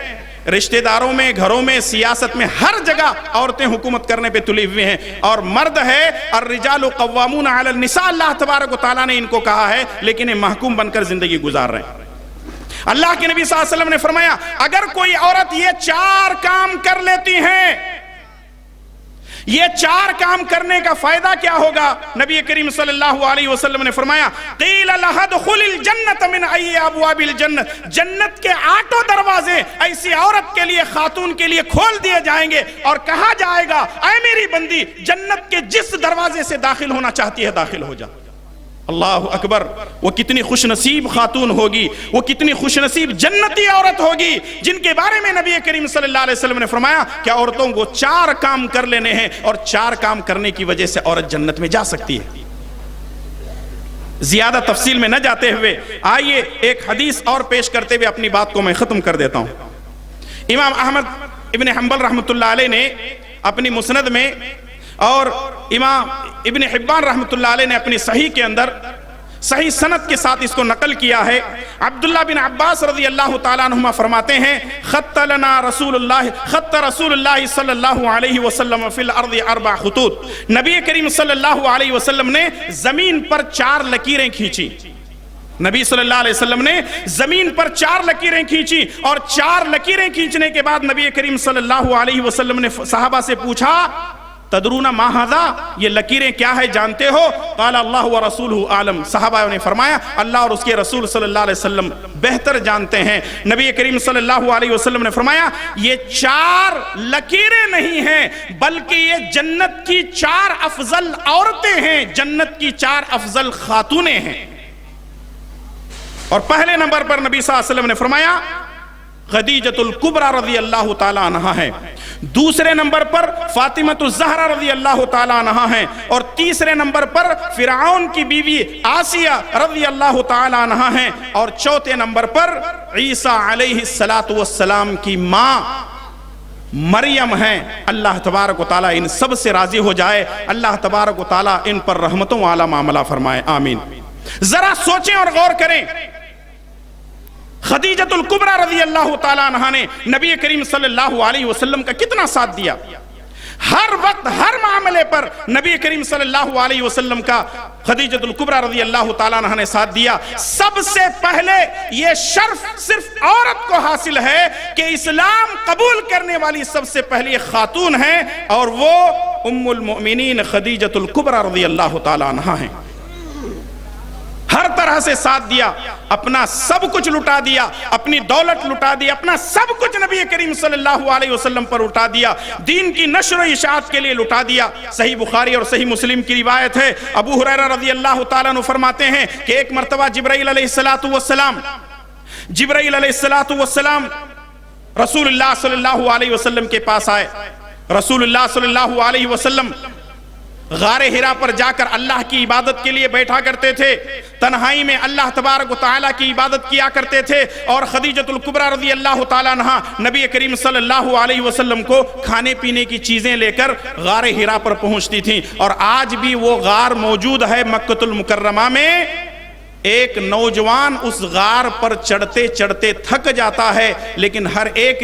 رشتہ داروں میں، گھروں میں، سیاست میں، ہر جگہ عورتیں حکومت کرنے پہ تلی ہوئی ہیں، اور مرد ہے الرجال قوامون علی النساء، اللہ تبارک و تعالیٰ نے ان کو کہا ہے، لیکن یہ محکوم بن کر زندگی گزار رہے ہیں۔ اللہ کے نبی صلی اللہ علیہ وسلم نے فرمایا، اگر کوئی عورت یہ 4 کام کر لیتی ہیں، یہ 4 کام کرنے کا فائدہ کیا ہوگا؟ نبی کریم صلی اللہ علیہ وسلم نے فرمایا، قیل لها ادخل الجنة من ای ابواب الجنة، جنت کے 8 دروازے ایسی عورت کے لیے، خاتون کے لیے کھول دیے جائیں گے اور کہا جائے گا، اے میری بندی، جنت کے جس دروازے سے داخل ہونا چاہتی ہے داخل ہو جا۔ اللہ اکبر! وہ کتنی خوش نصیب خاتون ہوگی، وہ کتنی خوش نصیب جنتی عورت ہوگی جن کے بارے میں نبی کریم صلی اللہ علیہ وسلم نے فرمایا کہ عورتوں کو 4 کام کر لینے ہیں اور 4 کام کرنے کی وجہ سے عورت جنت میں جا سکتی ہے۔ زیادہ تفصیل میں نہ جاتے ہوئے آئیے ایک حدیث اور پیش کرتے ہوئے اپنی بات کو میں ختم کر دیتا ہوں۔ امام احمد ابن حنبل رحمۃ اللہ علیہ نے اپنی مسند میں اور امام ابن حبان رحمۃ اللہ علیہ نے اپنی صحیح کے اندر صحیح سند کے ساتھ اس کو نقل کیا ہے۔ عبداللہ بن عباس رضی اللہ تعالیٰ عنہما فرماتے ہیں، خط رسول اللہ صلی اللہ علیہ وسلم فی الارض 4 خطوط، نبی کریم صلی اللہ علیہ وسلم نے زمین پر 4 لکیریں کھینچی۔ نبی صلی اللہ علیہ وسلم نے زمین پر 4 لکیریں کھینچی، اور 4 لکیریں کھینچنے کے بعد نبی کریم صلی اللہ علیہ وسلم نے صحابہ سے پوچھا، تدرون ما ھذا، یہ لکیریں کیا ہے جانتے ہو؟ قال اللہ ورسولہ عالم، صحابہ نے فرمایا اللہ اور اس کے رسول صلی اللہ علیہ وسلم بہتر جانتے ہیں۔ نبی کریم صلی اللہ علیہ وسلم نے فرمایا یہ 4 لکیریں نہیں ہیں بلکہ یہ جنت کی 4 افضل عورتیں ہیں، جنت کی 4 افضل خاتونیں ہیں۔ اور پہلے نمبر پر نبی صلی اللہ علیہ وسلم نے فرمایا خدیجۃ الکبریٰ رضی اللہ تعالیٰ عنہا ہے، دوسرے نمبر پر فاطمۃ الزہرا رضی اللہ تعالیٰ عنہا ہے، اور تیسرے نمبر پر فرعون کی بیوی آسیہ رضی اللہ تعالیٰ عنہا ہے، اور چوتھے نمبر پر عیسیٰ علیہ السلام کی ماں مریم ہیں۔ اللہ تبارک و تعالیٰ ان سب سے راضی ہو جائے، اللہ تبارک و تعالیٰ ان پر رحمتوں والا معاملہ فرمائے، آمین۔ ذرا سوچیں اور غور کریں، خدیجۃ الکبریٰ رضی اللہ تعالیٰ عنہا نے نبی کریم صلی اللہ علیہ وسلم کا کتنا ساتھ دیا، ہر وقت ہر معاملے پر نبی کریم صلی اللہ علیہ وسلم کا خدیجۃ الکبریٰ رضی اللہ تعالیٰ عنہا نے ساتھ دیا۔ سب سے پہلے یہ شرف صرف عورت کو حاصل ہے کہ اسلام قبول کرنے والی سب سے پہلی خاتون ہے، اور وہ ام المؤمنین خدیجۃ الکبریٰ رضی اللہ تعالی عنہا ہیں. ہر طرح سے ساتھ دیا، اپنا سب کچھ لٹا دیا، اپنی دولت لٹا دی، اپنا سب کچھ نبی کریم صلی اللہ علیہ وسلم پر لٹا دیا، دین کی نشر و اشاعت کے لیے لٹا دیا. صحیح بخاری اور صحیح مسلم کی روایت ہے، ابو ہریرہ رضی اللہ تعالیٰ عنہ فرماتے ہیں کہ ایک مرتبہ جبرائیل علیہ السلام رسول اللہ صلی اللہ علیہ وسلم کے پاس آئے. رسول اللہ صلی اللہ علیہ وسلم غار حرا پر جا کر اللہ کی عبادت کے لیے بیٹھا کرتے تھے، تنہائی میں اللہ تبارک و تعالیٰ کی عبادت کیا کرتے تھے، اور خدیجۃ الکبریٰ رضی اللہ تعالیٰ عنہا نبی کریم صلی اللہ علیہ وسلم کو کھانے پینے کی چیزیں لے کر غار حرا پر پہنچتی تھیں. اور آج بھی وہ غار موجود ہے مکۃ المکرمہ میں. ایک نوجوان اس غار پر چڑھتے چڑھتے تھک جاتا ہے، لیکن ہر ایک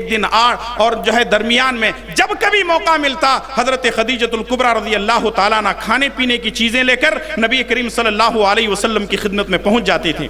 دن اور جو ہے درمیان میں جب کبھی موقع ملتا حضرت خدیجۃ الکبریٰ رضی اللہ تعالیٰ عنہ کھانے پینے کی چیزیں لے کر نبی کریم صلی اللہ علیہ وسلم کی خدمت میں پہنچ جاتی تھی.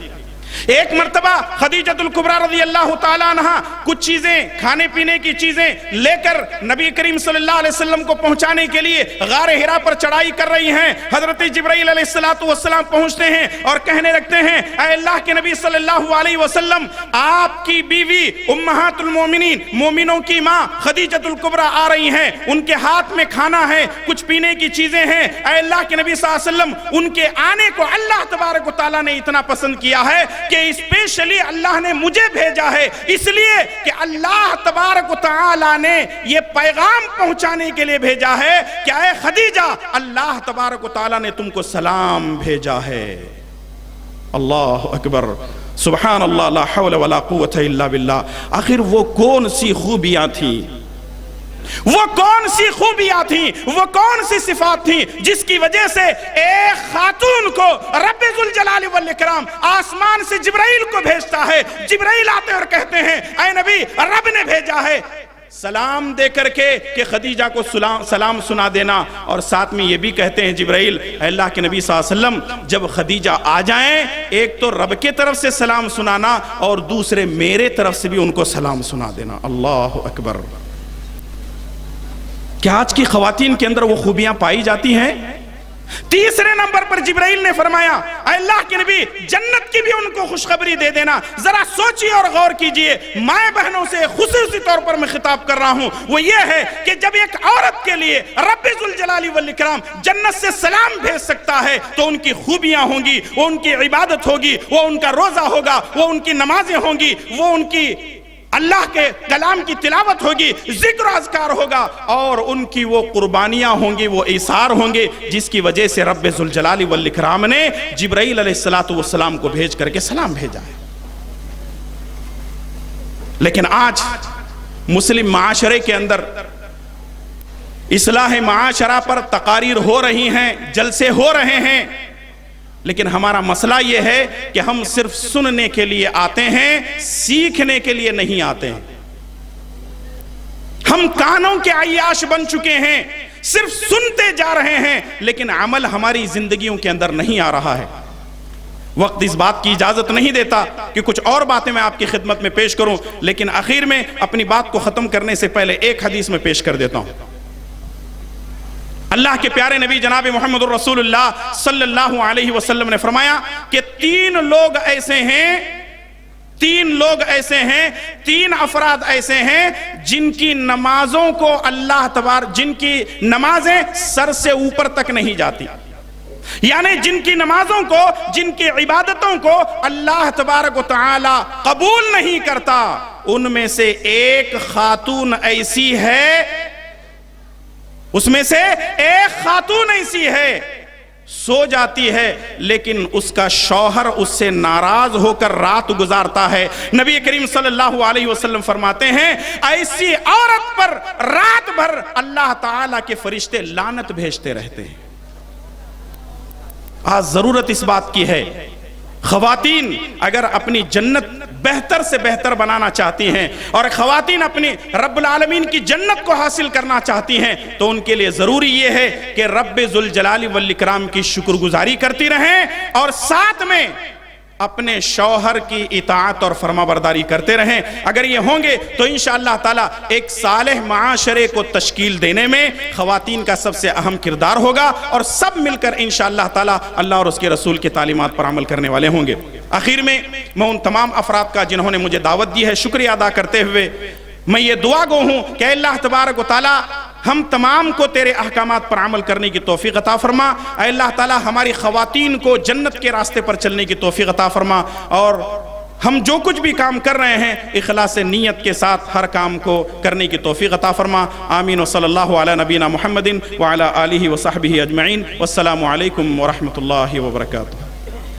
ایک مرتبہ خدیجۃ الکبریٰ رضی اللہ تعالیٰ عنہ کچھ چیزیں کھانے پینے کی چیزیں لے کر نبی کریم صلی اللہ علیہ وسلم کو پہنچانے کے لیے غار حرا پر چڑھائی کر رہی ہیں. حضرت جبرائیل علیہ السلام پہنچتے ہیں اور کہنے لگتے ہیں اے اللہ کے نبی صلی اللہ علیہ وسلم، آپ کی بیوی امہات المومنین، مومنوں کی ماں خدیجۃ الکبریٰ آ رہی ہیں، ان کے ہاتھ میں کھانا ہے، کچھ پینے کی چیزیں ہیں. اے اللہ کے نبی صلی اللہ علیہ وسلم، ان کے آنے کو اللہ تبارک و تعالیٰ نے اتنا پسند کیا ہے کہ اسپیشلی اللہ نے مجھے بھیجا ہے، اس لیے کہ اللہ تبارک و تعالیٰ نے یہ پیغام پہنچانے کے لیے بھیجا ہے کہ اے خدیجہ، اللہ تبارک و تعالیٰ نے تم کو سلام بھیجا ہے. اللہ اکبر، سبحان اللہ، لا حول ولا قوت الا باللہ. آخر وہ کون سی خوبیاں تھیں، وہ کون سی خوبیاں تھیں، وہ کون سی صفات تھیں جس کی وجہ سے ایک خاتون کو رب ذوالجلال والاکرام آسمان سے جبرائیل کو بھیجتا ہے. جبرائیل آتے اور کہتے ہیں اے نبی، رب نے بھیجا ہے سلام دے کر کے کہ خدیجہ کو سلام سنا دینا. اور ساتھ میں یہ بھی کہتے ہیں جبرائیل، اے اللہ کے نبی صلی اللہ علیہ وسلم، جب خدیجہ آ جائیں ایک تو رب کے طرف سے سلام سنانا اور دوسرے میرے طرف سے بھی ان کو سلام سنا دینا. اللہ اکبر. کیا آج کی خواتین کے اندر وہ خوبیاں پائی جاتی ہیں؟ تیسرے نمبر پر جبرائیل نے فرمایا اے اللہ کے نبی، جنت کی بھی ان کو خوشخبری دے دینا. ذرا سوچیے اور غور کیجئے، مائیں بہنوں سے خصوصی طور پر میں خطاب کر رہا ہوں. وہ یہ ہے کہ جب ایک عورت کے لیے رب ذوالجلال والاکرام جنت سے سلام بھیج سکتا ہے تو ان کی خوبیاں ہوں گی، وہ ان کی عبادت ہوگی، وہ ان کا روزہ ہوگا، وہ ان کی نمازیں ہوں گی، وہ ان کی اللہ کے کلام کی تلاوت ہوگی، ذکر و اذکار ہوگا، اور ان کی وہ قربانیاں ہوں گی، وہ ایثار ہوں گے، جس کی وجہ سے رب ذوالجلال والاکرام نے جبرائیل علیہ السلام کو بھیج کر کے سلام بھیجا ہے. لیکن آج مسلم معاشرے کے اندر اصلاح معاشرہ پر تقاریر ہو رہی ہیں، جلسے ہو رہے ہیں، لیکن ہمارا مسئلہ یہ ہے کہ ہم صرف سننے کے لیے آتے ہیں، سیکھنے کے لیے نہیں آتے ہیں. ہم کانوں کے عیاش بن چکے ہیں، صرف سنتے جا رہے ہیں، لیکن عمل ہماری زندگیوں کے اندر نہیں آ رہا ہے. وقت اس بات کی اجازت نہیں دیتا کہ کچھ اور باتیں میں آپ کی خدمت میں پیش کروں، لیکن آخر میں اپنی بات کو ختم کرنے سے پہلے ایک حدیث میں پیش کر دیتا ہوں. اللہ کے پیارے نبی جناب محمد الرسول اللہ صلی اللہ علیہ وسلم نے فرمایا کہ تین افراد ایسے ہیں جن کی نمازوں کو جن کی نمازیں سر سے اوپر تک نہیں جاتی، یعنی جن کی نمازوں کو، جن کی عبادتوں کو اللہ تبارک و تعالی قبول نہیں کرتا. ان میں سے ایک خاتون ایسی ہے، اس میں سے ایک خاتون ایسی ہے، سو جاتی ہے لیکن اس کا شوہر اس سے ناراض ہو کر رات گزارتا ہے. نبی کریم صلی اللہ علیہ وسلم فرماتے ہیں ایسی عورت پر رات بھر اللہ تعالیٰ کے فرشتے لعنت بھیجتے رہتے ہیں. آج ضرورت اس بات کی ہے، خواتین اگر اپنی جنت بہتر سے بہتر بنانا چاہتی ہیں اور خواتین اپنی رب العالمین کی جنت کو حاصل کرنا چاہتی ہیں تو ان کے لیے ضروری یہ ہے کہ رب ذوالجلال والاکرام کی شکر گزاری کرتی رہیں اور ساتھ میں اپنے شوہر کی اطاعت اور فرمانبرداری کرتے رہیں. اگر یہ ہوں گے تو انشاءاللہ تعالیٰ ایک صالح معاشرے کو تشکیل دینے میں خواتین کا سب سے اہم کردار ہوگا، اور سب مل کر انشاءاللہ تعالیٰ اللہ اور اس کے رسول کی تعلیمات پر عمل کرنے والے ہوں گے. آخر میں ان تمام افراد کا جنہوں نے مجھے دعوت دی ہے شکریہ ادا کرتے ہوئے میں یہ دعا گو ہوں کہ اللہ تبارک و تعالیٰ ہم تمام کو تیرے احکامات پر عمل کرنے کی توفیق عطا فرما. اے اللہ تعالیٰ ہماری خواتین کو جنت کے راستے پر چلنے کی توفیق عطا فرما، اور ہم جو کچھ بھی کام کر رہے ہیں اخلاص نیت کے ساتھ ہر کام کو کرنے کی توفیق عطا فرما. آمین و صلی اللہ علی نبینا محمد وعلی آلہ وصحبہ اجمعین. والسلام علیکم ورحمۃ اللہ وبرکاتہ.